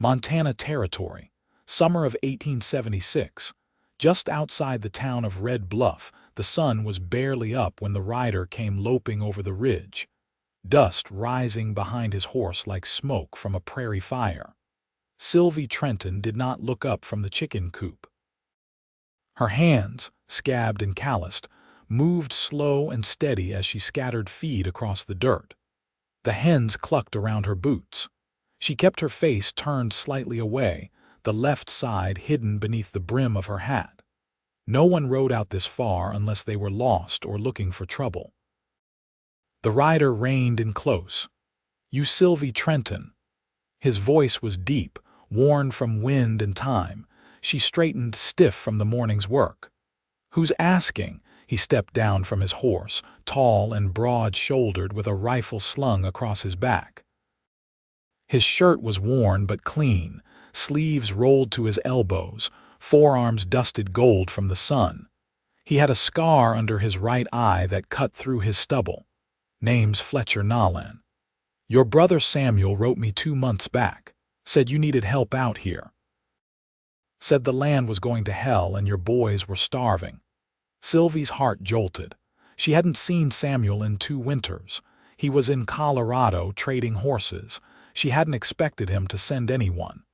Montana Territory, summer of 1876. Just outside the town of Red Bluff, the sun was barely up when the rider came loping over the ridge, dust rising behind his horse like smoke from a prairie fire. Sylvie Trenton did not look up from the chicken coop. Her hands, scabbed and calloused, moved slow and steady as she scattered feed across the dirt. The hens clucked around her boots. She kept her face turned slightly away, the left side hidden beneath the brim of her hat. No one rode out this far unless they were lost or looking for trouble. The rider reined in close. "You Sylvie Trenton." His voice was deep, worn from wind and time. She straightened stiff from the morning's work. "Who's asking?" He stepped down from his horse, tall and broad-shouldered with a rifle slung across his back. His shirt was worn but clean, sleeves rolled to his elbows, forearms dusted gold from the sun. He had a scar under his right eye that cut through his stubble. Name's Fletcher Lawmen. "Your brother Samuel wrote me 2 months back. Said you needed help out here. Said the land was going to hell and your boys were starving." Sylvie's heart jolted. She hadn't seen Samuel in 2 winters. He was in Colorado trading horses. She hadn't expected him to send anyone.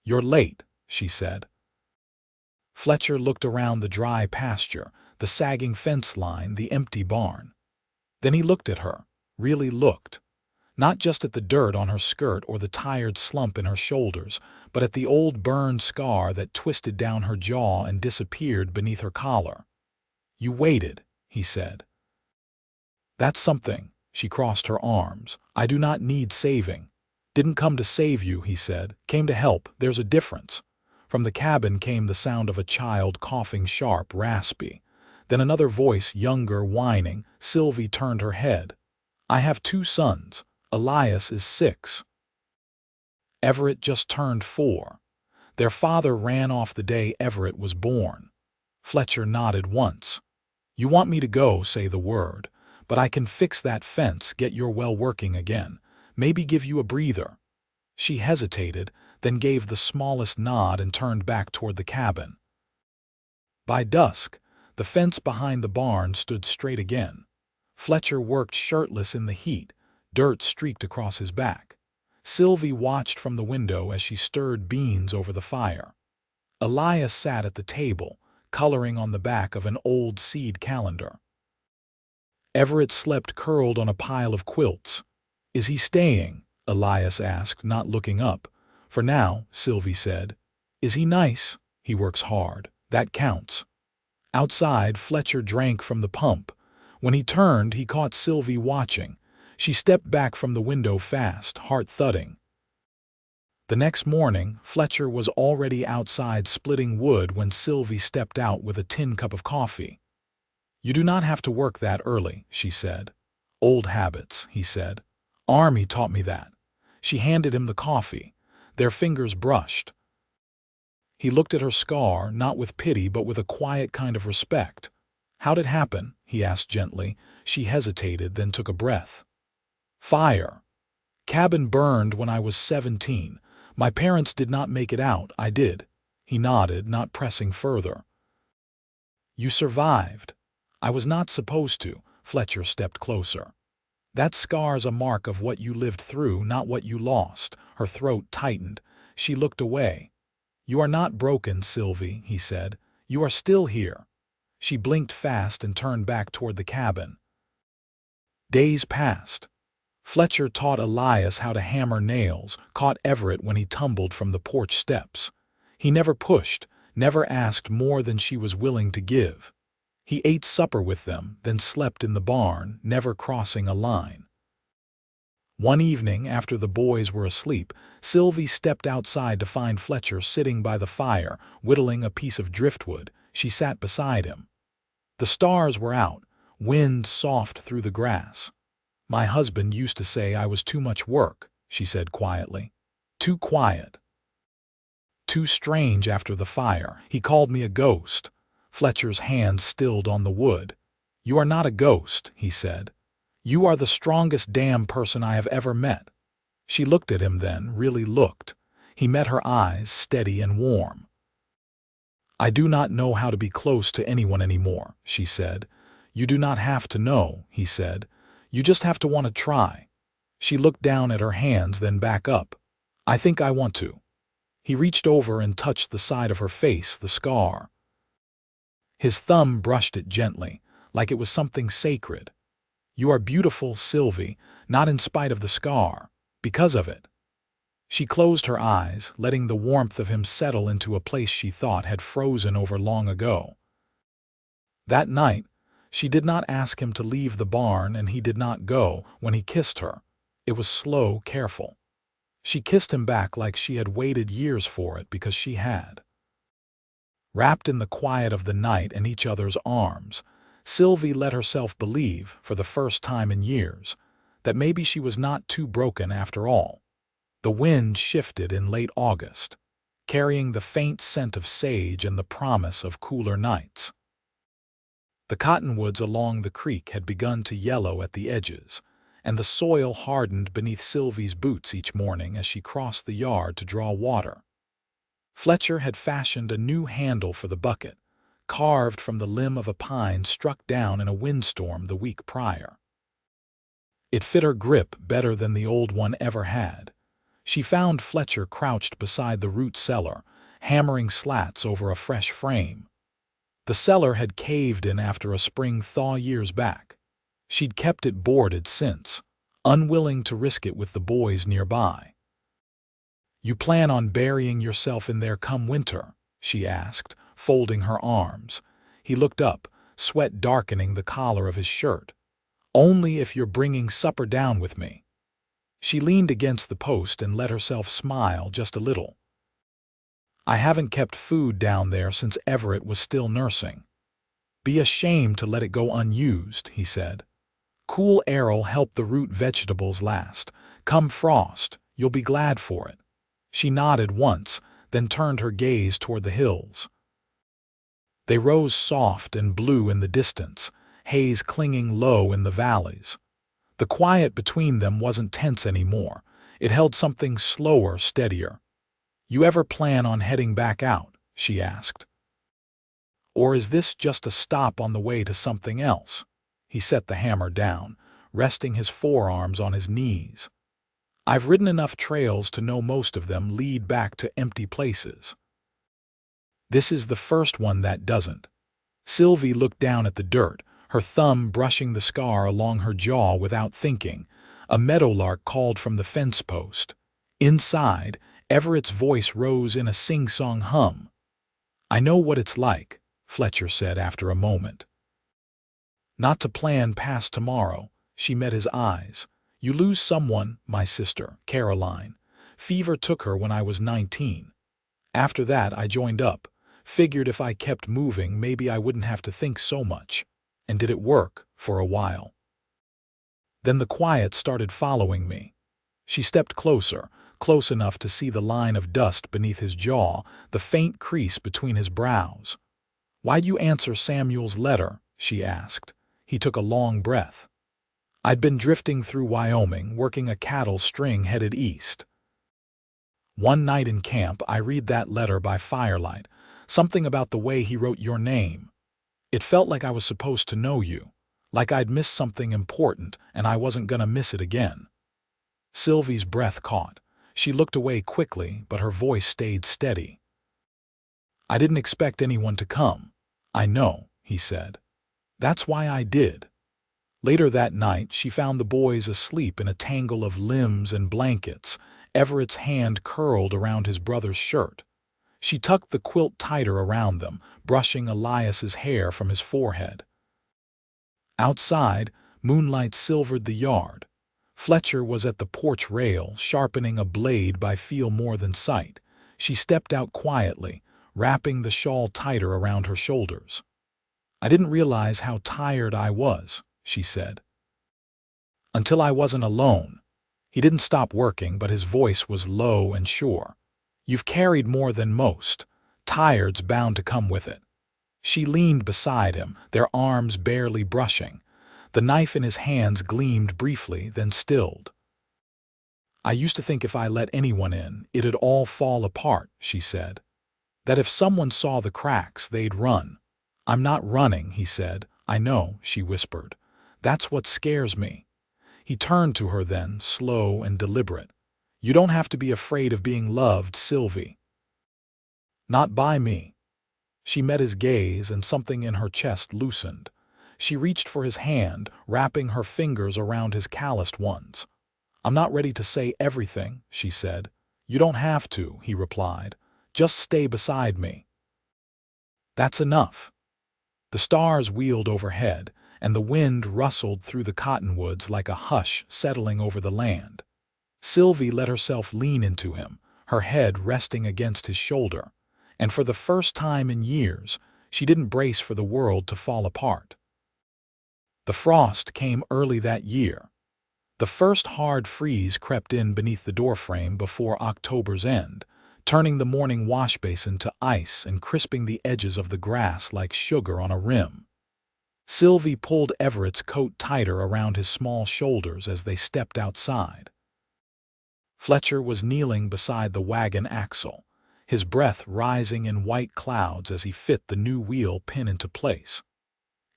"You're late," she said. Fletcher looked around the dry pasture, the sagging fence line, the empty barn. Then he looked at her, really looked. Not just at the dirt on her skirt or the tired slump in her shoulders, but at the old burned scar that twisted down her jaw and disappeared beneath her collar. "You waited," he said. "That's something." She crossed her arms. "I do not need saving." "Didn't come to save you," he said. "Came to help. There's a difference." From the cabin came the sound of a child coughing sharp, raspy. Then another voice, younger, whining. Sylvie turned her head. "I have 2 sons. Elias is 6. Everett just turned 4. Their father ran off the day Everett was born." Fletcher nodded once. "You want me to go, say the word. But I can fix that fence, get your well working again. Maybe give you a breather." She hesitated, then gave the smallest nod and turned back toward the cabin. By dusk, the fence behind the barn stood straight again. Fletcher worked shirtless in the heat, dirt streaked across his back. Sylvie watched from the window as she stirred beans over the fire. Elias sat at the table, coloring on the back of an old seed calendar. Everett slept curled on a pile of quilts. "Is he staying?" Elias asked, not looking up. "For now," Sylvie said. "Is he nice?" "He works hard. That counts." Outside, Fletcher drank from the pump. When he turned, he caught Sylvie watching. She stepped back from the window fast, heart thudding. The next morning, Fletcher was already outside splitting wood when Sylvie stepped out with a tin cup of coffee. "You do not have to work that early," she said. "Old habits," he said. "Army taught me that." She handed him the coffee. Their fingers brushed. He looked at her scar, not with pity but with a quiet kind of respect. "How'd it happen?" he asked gently. She hesitated, then took a breath. "Fire. Cabin burned when I was 17. My parents did not make it out. I did." He nodded, not pressing further. "You survived." "I was not supposed to." Fletcher stepped closer. "That scar's a mark of what you lived through, not what you lost." Her throat tightened. She looked away. "You are not broken, Sylvie," he said. "You are still here." She blinked fast and turned back toward the cabin. Days passed. Fletcher taught Elias how to hammer nails, caught Everett when he tumbled from the porch steps. He never pushed, never asked more than she was willing to give. He ate supper with them, then slept in the barn, never crossing a line. One evening, after the boys were asleep, Sylvie stepped outside to find Fletcher sitting by the fire, whittling a piece of driftwood. She sat beside him. The stars were out, wind soft through the grass. "My husband used to say I was too much work," she said quietly. "Too quiet. Too strange after the fire. He called me a ghost." Fletcher's hand stilled on the wood. "You are not a ghost," he said. "You are the strongest damn person I have ever met." She looked at him then, really looked. He met her eyes, steady and warm. "I do not know how to be close to anyone anymore," she said. "You do not have to know," he said. "You just have to want to try." She looked down at her hands, then back up. "I think I want to." He reached over and touched the side of her face, the scar. His thumb brushed it gently, like it was something sacred. "You are beautiful, Sylvie, not in spite of the scar, because of it." She closed her eyes, letting the warmth of him settle into a place she thought had frozen over long ago. That night, she did not ask him to leave the barn, and he did not go. When he kissed her, it was slow, careful. She kissed him back like she had waited years for it, because she had. Wrapped in the quiet of the night and each other's arms, Sylvie let herself believe, for the first time in years, that maybe she was not too broken after all. The wind shifted in late August, carrying the faint scent of sage and the promise of cooler nights. The cottonwoods along the creek had begun to yellow at the edges, and the soil hardened beneath Sylvie's boots each morning as she crossed the yard to draw water. Fletcher had fashioned a new handle for the bucket, carved from the limb of a pine struck down in a windstorm the week prior. It fit her grip better than the old one ever had. She found Fletcher crouched beside the root cellar, hammering slats over a fresh frame. The cellar had caved in after a spring thaw years back. She'd kept it boarded since, unwilling to risk it with the boys nearby. "You plan on burying yourself in there come winter?" she asked, folding her arms. He looked up, sweat darkening the collar of his shirt. "Only if you're bringing supper down with me." She leaned against the post and let herself smile just a little. "I haven't kept food down there since Everett was still nursing." "Be ashamed to let it go unused," he said. "Cool air'll help the root vegetables last. Come frost, you'll be glad for it." She nodded once, then turned her gaze toward the hills. They rose soft and blue in the distance, haze clinging low in the valleys. The quiet between them wasn't tense anymore. It held something slower, steadier. "You ever plan on heading back out?" she asked. "Or is this just a stop on the way to something else?" He set the hammer down, resting his forearms on his knees. "I've ridden enough trails to know most of them lead back to empty places. This is the first one that doesn't." Sylvie looked down at the dirt, her thumb brushing the scar along her jaw without thinking. A meadowlark called from the fence post. Inside, Everett's voice rose in a sing-song hum. "I know what it's like," Fletcher said after a moment. "Not to plan past tomorrow." She met his eyes. "You lose someone, my sister, Caroline. Fever took her when I was 19. After that, I joined up. Figured if I kept moving, maybe I wouldn't have to think so much. And did it work, for a while. Then the quiet started following me." She stepped closer, close enough to see the line of dust beneath his jaw, the faint crease between his brows. "Why'd you answer Samuel's letter?" she asked. He took a long breath. "I'd been drifting through Wyoming, working a cattle string headed east. One night in camp, I read that letter by firelight, something about the way he wrote your name. It felt like I was supposed to know you, like I'd missed something important and I wasn't gonna miss it again." Sylvie's breath caught. She looked away quickly, but her voice stayed steady. "I didn't expect anyone to come." "I know," he said. "That's why I did." Later that night, she found the boys asleep in a tangle of limbs and blankets, Everett's hand curled around his brother's shirt. She tucked the quilt tighter around them, brushing Elias's hair from his forehead. Outside, moonlight silvered the yard. Fletcher was at the porch rail, sharpening a blade by feel more than sight. She stepped out quietly, wrapping the shawl tighter around her shoulders. "I didn't realize how tired I was," she said. "Until I wasn't alone." He didn't stop working, but his voice was low and sure. "You've carried more than most. Tired's bound to come with it." She leaned beside him, their arms barely brushing. The knife in his hands gleamed briefly, then stilled. I used to think if I let anyone in, it'd all fall apart, she said. That if someone saw the cracks, they'd run. I'm not running, he said. I know, she whispered. That's what scares me. He turned to her then, slow and deliberate. You don't have to be afraid of being loved, Sylvie. Not by me. She met his gaze and something in her chest loosened. She reached for his hand, wrapping her fingers around his calloused ones. I'm not ready to say everything, she said. You don't have to, he replied. Just stay beside me. That's enough. The stars wheeled overhead, and the wind rustled through the cottonwoods like a hush settling over the land. Sylvie let herself lean into him, her head resting against his shoulder, and for the first time in years, she didn't brace for the world to fall apart. The frost came early that year. The first hard freeze crept in beneath the doorframe before October's end, turning the morning wash basin to ice and crisping the edges of the grass like sugar on a rim. Sylvie pulled Everett's coat tighter around his small shoulders as they stepped outside. Fletcher was kneeling beside the wagon axle, his breath rising in white clouds as he fit the new wheel pin into place.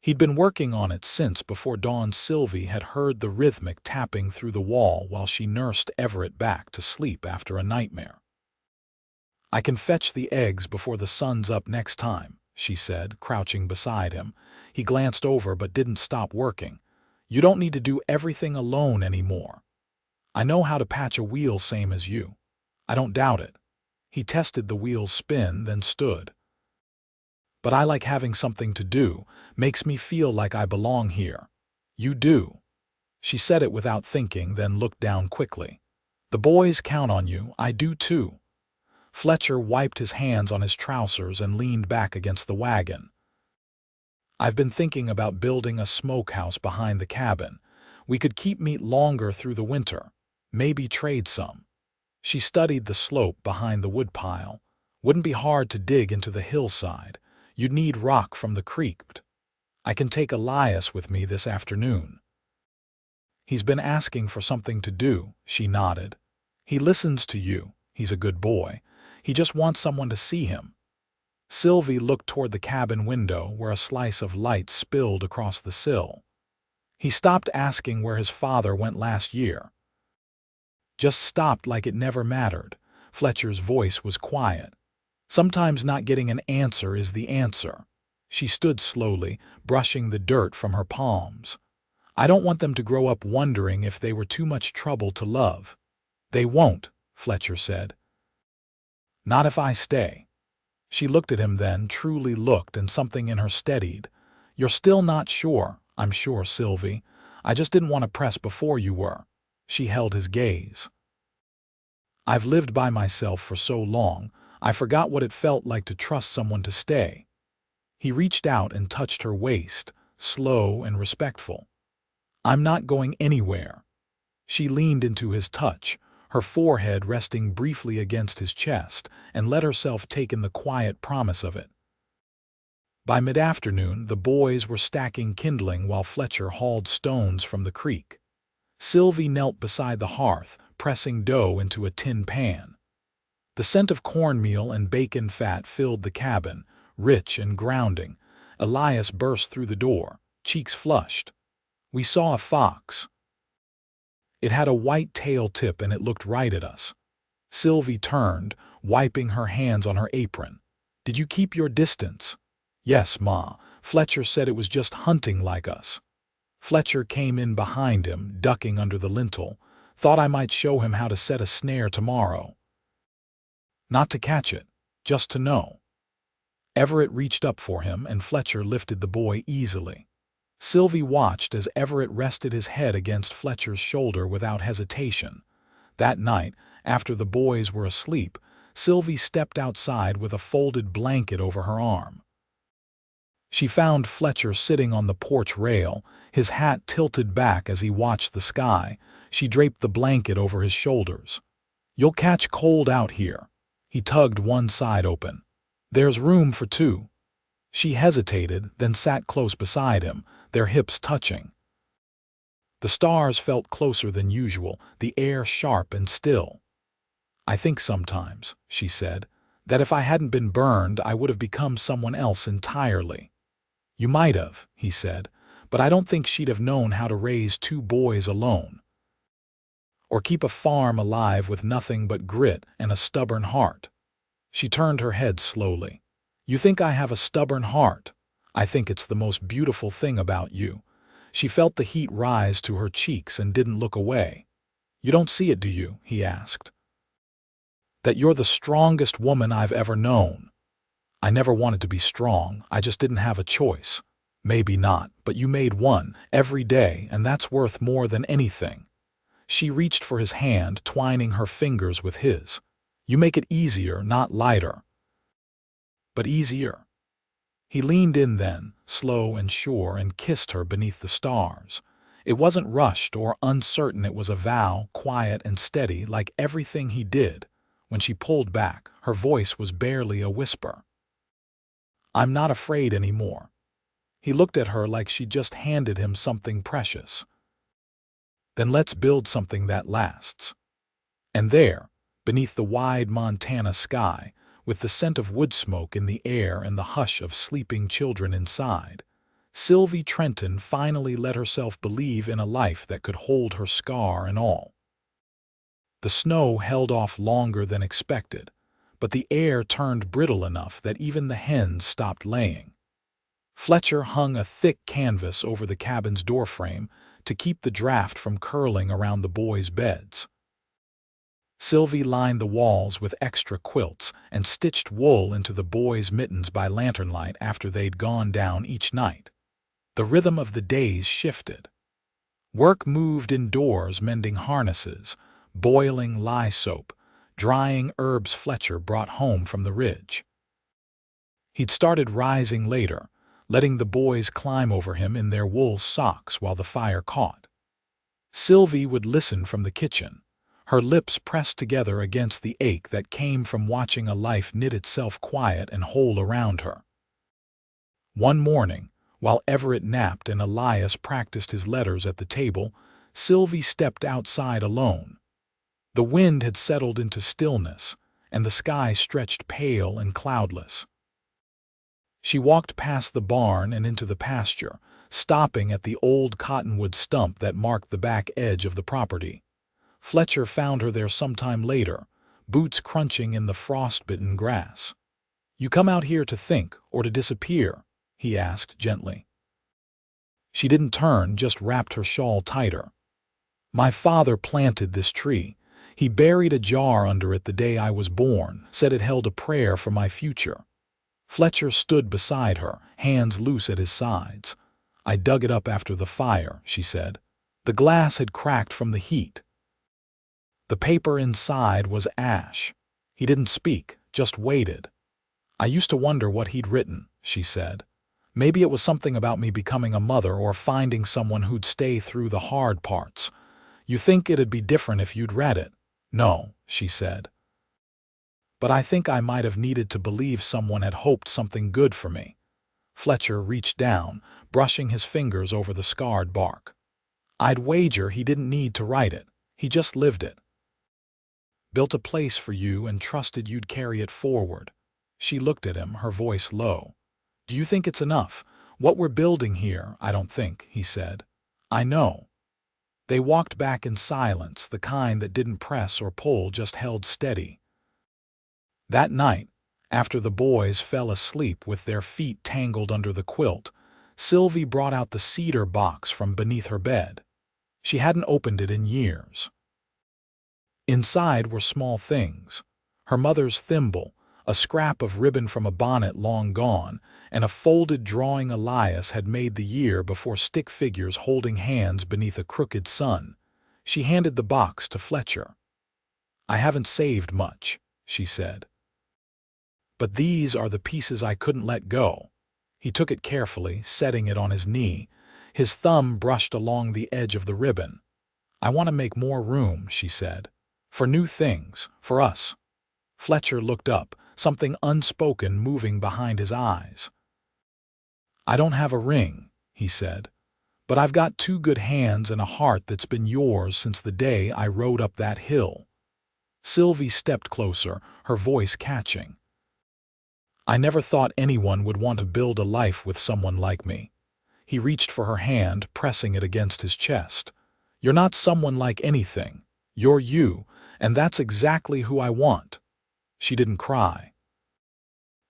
He'd been working on it since before dawn. Sylvie had heard the rhythmic tapping through the wall while she nursed Everett back to sleep after a nightmare. I can fetch the eggs before the sun's up next time, she said, crouching beside him. He glanced over but didn't stop working. You don't need to do everything alone anymore. I know how to patch a wheel same as you. I don't doubt it. He tested the wheel's spin, then stood. But I like having something to do, makes me feel like I belong here. You do. She said it without thinking, then looked down quickly. The boys count on you, I do too. Fletcher wiped his hands on his trousers and leaned back against the wagon. I've been thinking about building a smokehouse behind the cabin. We could keep meat longer through the winter, maybe trade some. She studied the slope behind the woodpile. Wouldn't be hard to dig into the hillside. You'd need rock from the creek. I can take Elias with me this afternoon. He's been asking for something to do, she nodded. He listens to you. He's a good boy. He just wants someone to see him. Sylvie looked toward the cabin window where a slice of light spilled across the sill. He stopped asking where his father went last year. Just stopped like it never mattered. Fletcher's voice was quiet. Sometimes not getting an answer is the answer. She stood slowly, brushing the dirt from her palms. I don't want them to grow up wondering if they were too much trouble to love. They won't, Fletcher said. Not if I stay. She looked at him then, truly looked, and something in her steadied. You're still not sure, I'm sure, Sylvie. I just didn't want to press before you were. She held his gaze. I've lived by myself for so long, I forgot what it felt like to trust someone to stay. He reached out and touched her waist, slow and respectful. I'm not going anywhere. She leaned into his touch, her forehead resting briefly against his chest, and let herself take in the quiet promise of it. By mid-afternoon, the boys were stacking kindling while Fletcher hauled stones from the creek. Sylvie knelt beside the hearth, pressing dough into a tin pan. The scent of cornmeal and bacon fat filled the cabin, rich and grounding. Elias burst through the door, cheeks flushed. We saw a fox. It had a white tail tip and it looked right at us. Sylvie turned, wiping her hands on her apron. Did you keep your distance? Yes, Ma. Fletcher said it was just hunting like us. Fletcher came in behind him, ducking under the lintel. Thought I might show him how to set a snare tomorrow. Not to catch it, just to know. Everett reached up for him and Fletcher lifted the boy easily. Sylvie watched as Everett rested his head against Fletcher's shoulder without hesitation. That night, after the boys were asleep, Sylvie stepped outside with a folded blanket over her arm. She found Fletcher sitting on the porch rail, his hat tilted back as he watched the sky. She draped the blanket over his shoulders. You'll catch cold out here. He tugged one side open. There's room for two. She hesitated, then sat close beside him, their hips touching. The stars felt closer than usual, the air sharp and still. "I think sometimes," she said, "that if I hadn't been burned, I would have become someone else entirely." "You might have," he said, "but I don't think she'd have known how to raise two boys alone, or keep a farm alive with nothing but grit and a stubborn heart." She turned her head slowly. "You think I have a stubborn heart? I think it's the most beautiful thing about you." She felt the heat rise to her cheeks and didn't look away. "You don't see it, do you?" he asked. "That you're the strongest woman I've ever known." "I never wanted to be strong, I just didn't have a choice." "Maybe not, but you made one, every day, and that's worth more than anything." She reached for his hand, twining her fingers with his. "You make it easier, not lighter, but easier." He leaned in then, slow and sure, and kissed her beneath the stars. It wasn't rushed or uncertain, it was a vow, quiet and steady, like everything he did. When she pulled back, her voice was barely a whisper. "I'm not afraid anymore." He looked at her like she'd just handed him something precious. "Then let's build something that lasts." And there, beneath the wide Montana sky, with the scent of wood smoke in the air and the hush of sleeping children inside, Sylvie Trenton finally let herself believe in a life that could hold her scar and all. The snow held off longer than expected, but the air turned brittle enough that even the hens stopped laying. Fletcher hung a thick canvas over the cabin's doorframe to keep the draft from curling around the boys' beds. Sylvie lined the walls with extra quilts and stitched wool into the boys' mittens by lanternlight after they'd gone down each night. The rhythm of the days shifted. Work moved indoors, mending harnesses, boiling lye soap, drying herbs Fletcher brought home from the ridge. He'd started rising later, letting the boys climb over him in their wool socks while the fire caught. Sylvie would listen from the kitchen, her lips pressed together against the ache that came from watching a life knit itself quiet and whole around her. One morning, while Everett napped and Elias practiced his letters at the table, Sylvie stepped outside alone. The wind had settled into stillness, and the sky stretched pale and cloudless. She walked past the barn and into the pasture, stopping at the old cottonwood stump that marked the back edge of the property. Fletcher found her there sometime later, boots crunching in the frostbitten grass. "You come out here to think or to disappear?" he asked gently. She didn't turn, just wrapped her shawl tighter. "My father planted this tree. He buried a jar under it the day I was born, said it held a prayer for my future." Fletcher stood beside her, hands loose at his sides. "I dug it up after the fire," she said. "The glass had cracked from the heat. The paper inside was ash." He didn't speak, just waited. "I used to wonder what he'd written," she said. "Maybe it was something about me becoming a mother or finding someone who'd stay through the hard parts. You think it'd be different if you'd read it?" "No," she said. "But I think I might have needed to believe someone had hoped something good for me." Fletcher reached down, brushing his fingers over the scarred bark. "I'd wager he didn't need to write it. He just lived it. Built a place for you and trusted you'd carry it forward." She looked at him, her voice low. "Do you think it's enough? What we're building here?" "I don't think," he said. "I know." They walked back in silence, the kind that didn't press or pull, just held steady. That night, after the boys fell asleep with their feet tangled under the quilt, Sylvie brought out the cedar box from beneath her bed. She hadn't opened it in years. Inside were small things: her mother's thimble, a scrap of ribbon from a bonnet long gone, and a folded drawing Elias had made the year before, stick figures holding hands beneath a crooked sun. She handed the box to Fletcher. "I haven't saved much," she said. "But these are the pieces I couldn't let go." He took it carefully, setting it on his knee. His thumb brushed along the edge of the ribbon. "I want to make more room," she said. "For new things, for us." Fletcher looked up, something unspoken moving behind his eyes. "I don't have a ring," he said, but I've got two good hands and a heart that's been yours since the day I rode up that hill." Sylvie stepped closer, her voice catching. "I never thought anyone would want to build a life with someone like me." He reached for her hand, pressing it against his chest. "You're not someone like anything. You're you, and that's exactly who I want." She didn't cry.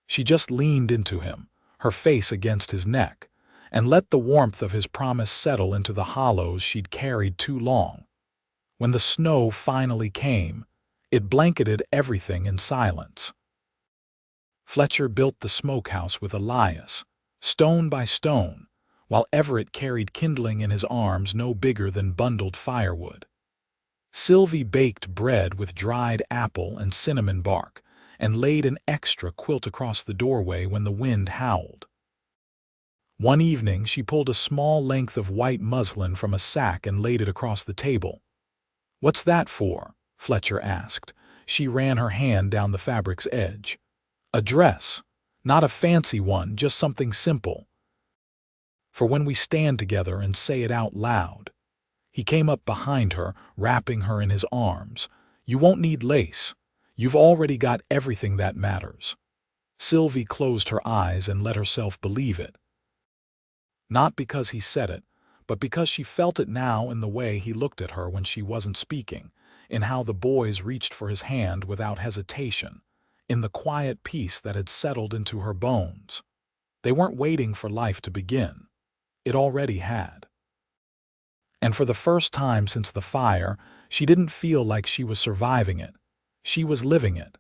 She just leaned into him, her face against his neck, and let the warmth of his promise settle into the hollows she'd carried too long. When the snow finally came, it blanketed everything in silence. Fletcher built the smokehouse with Elias, stone by stone, while Everett carried kindling in his arms no bigger than bundled firewood. Sylvie baked bread with dried apple and cinnamon bark, and laid an extra quilt across the doorway when the wind howled. One evening she pulled a small length of white muslin from a sack and laid it across the table. "What's that for?" Fletcher asked. She ran her hand down the fabric's edge. "A dress. Not a fancy one, just something simple. For when we stand together and say it out loud." He came up behind her, wrapping her in his arms. "You won't need lace. You've already got everything that matters." Sylvie closed her eyes and let herself believe it. Not because he said it, but because she felt it now in the way he looked at her when she wasn't speaking, in how the boys reached for his hand without hesitation, in the quiet peace that had settled into her bones. They weren't waiting for life to begin. It already had. And for the first time since the fire, she didn't feel like she was surviving it. She was living it.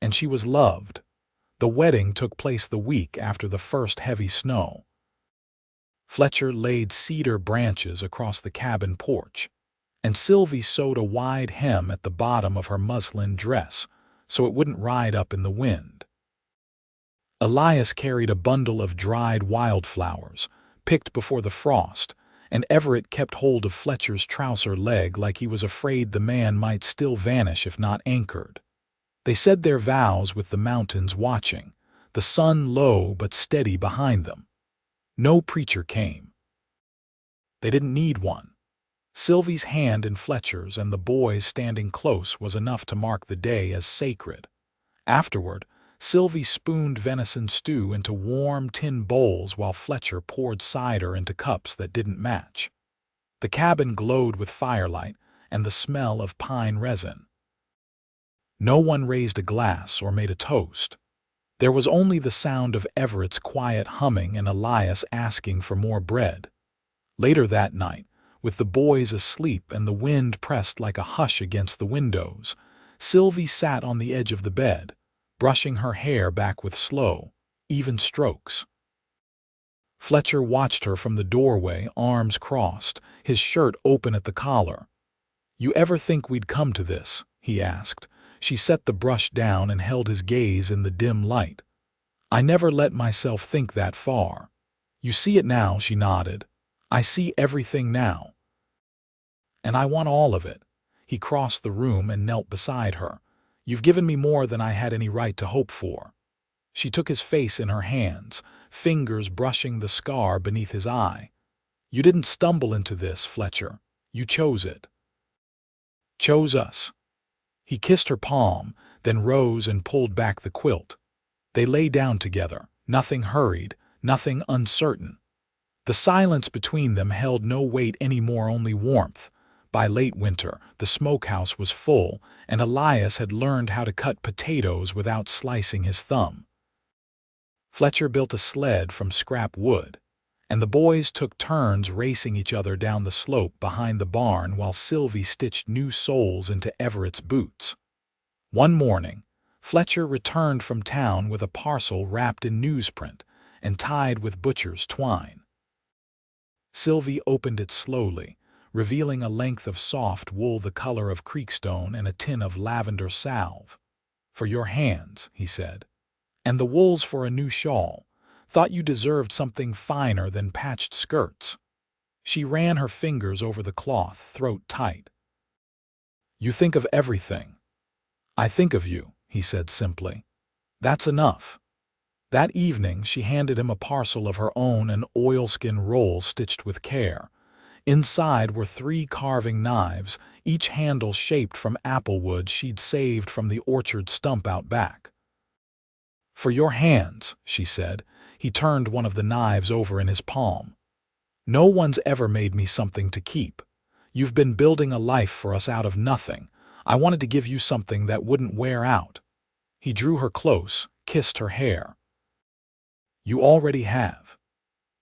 And she was loved. The wedding took place the week after the first heavy snow. Fletcher laid cedar branches across the cabin porch, and Sylvie sewed a wide hem at the bottom of her muslin dress so it wouldn't ride up in the wind. Elias carried a bundle of dried wildflowers, picked before the frost, and Everett kept hold of Fletcher's trouser leg like he was afraid the man might still vanish if not anchored. They said their vows with the mountains watching, the sun low but steady behind them. No preacher came. They didn't need one. Sylvie's hand in Fletcher's and the boys standing close was enough to mark the day as sacred. Afterward, Sylvie spooned venison stew into warm tin bowls while Fletcher poured cider into cups that didn't match. The cabin glowed with firelight and the smell of pine resin. No one raised a glass or made a toast. There was only the sound of Everett's quiet humming and Elias asking for more bread. Later that night, with the boys asleep and the wind pressed like a hush against the windows, Sylvie sat on the edge of the bed, brushing her hair back with slow, even strokes. Fletcher watched her from the doorway, arms crossed, his shirt open at the collar. "You ever think we'd come to this?" he asked. She set the brush down and held his gaze in the dim light. "I never let myself think that far." "You see it now," she nodded. "I see everything now. And I want all of it." He crossed the room and knelt beside her. "You've given me more than I had any right to hope for." She took his face in her hands, fingers brushing the scar beneath his eye. "You didn't stumble into this, Fletcher. You chose it. Chose us." He kissed her palm, then rose and pulled back the quilt. They lay down together, nothing hurried, nothing uncertain. The silence between them held no weight anymore, only warmth. By late winter, the smokehouse was full, and Elias had learned how to cut potatoes without slicing his thumb. Fletcher built a sled from scrap wood, and the boys took turns racing each other down the slope behind the barn while Sylvie stitched new soles into Everett's boots. One morning, Fletcher returned from town with a parcel wrapped in newsprint and tied with butcher's twine. Sylvie opened it slowly, revealing a length of soft wool the color of creekstone and a tin of lavender salve. "For your hands," he said. "And the wool's for a new shawl. Thought you deserved something finer than patched skirts." She ran her fingers over the cloth, throat tight. "You think of everything." "I think of you," he said simply. "That's enough." That evening, she handed him a parcel of her own, an oilskin roll stitched with care. Inside were 3 carving knives, each handle shaped from apple wood she'd saved from the orchard stump out back. "For your hands," she said. He turned one of the knives over in his palm. "No one's ever made me something to keep. You've been building a life for us out of nothing. I wanted to give you something that wouldn't wear out." He drew her close, kissed her hair. "You already have."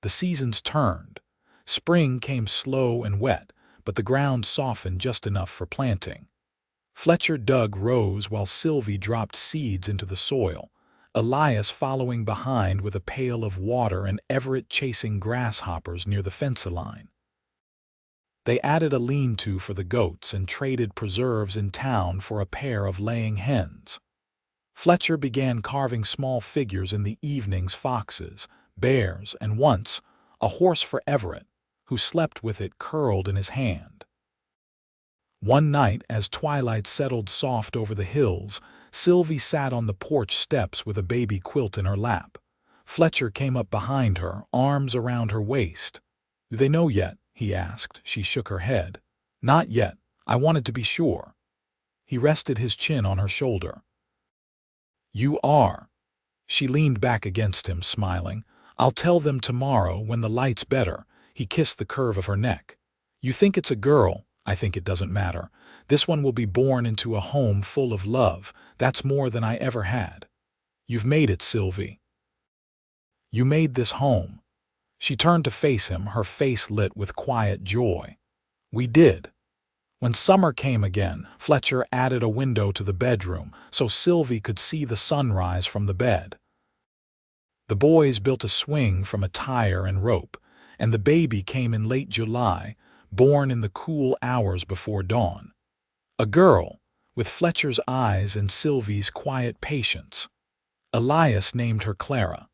The seasons turned. Spring came slow and wet, but the ground softened just enough for planting. Fletcher dug rows while Sylvie dropped seeds into the soil, Elias following behind with a pail of water and Everett chasing grasshoppers near the fence line. They added a lean-to for the goats and traded preserves in town for a pair of laying hens. Fletcher began carving small figures in the evenings: foxes, bears, and once, a horse for Everett, who slept with it curled in his hand. One night, as twilight settled soft over the hills, Sylvie sat on the porch steps with a baby quilt in her lap. Fletcher came up behind her, arms around her waist. "Do they know yet?" he asked. She shook her head. "Not yet. I wanted to be sure." He rested his chin on her shoulder. "You are." She leaned back against him, smiling. "I'll tell them tomorrow when the light's better." He kissed the curve of her neck. "You think it's a girl. I think it doesn't matter. This one will be born into a home full of love. That's more than I ever had. You've made it, Sylvie. You made this home." She turned to face him, her face lit with quiet joy. "We did." When summer came again, Fletcher added a window to the bedroom so Sylvie could see the sunrise from the bed. The boys built a swing from a tire and rope, and the baby came in late July, born in the cool hours before dawn. A girl, with Fletcher's eyes and Sylvie's quiet patience. Elias named her Clara.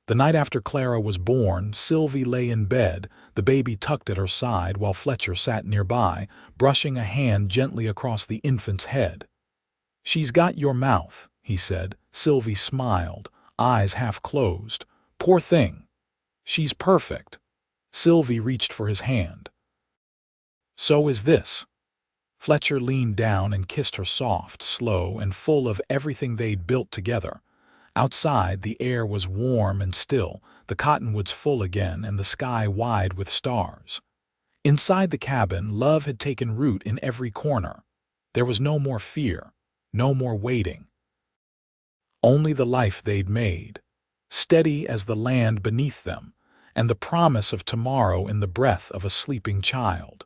The night after Clara was born, Sylvie lay in bed, the baby tucked at her side while Fletcher sat nearby, brushing a hand gently across the infant's head. "She's got your mouth," he said. Sylvie smiled, eyes half closed. "Poor thing. She's perfect." Sylvie reached for his hand. "So is this." Fletcher leaned down and kissed her soft, slow, and full of everything they'd built together. Outside, the air was warm and still, the cottonwoods full again, and the sky wide with stars. Inside the cabin, love had taken root in every corner. There was no more fear, no more waiting. Only the life they'd made, steady as the land beneath them, and the promise of tomorrow in the breath of a sleeping child.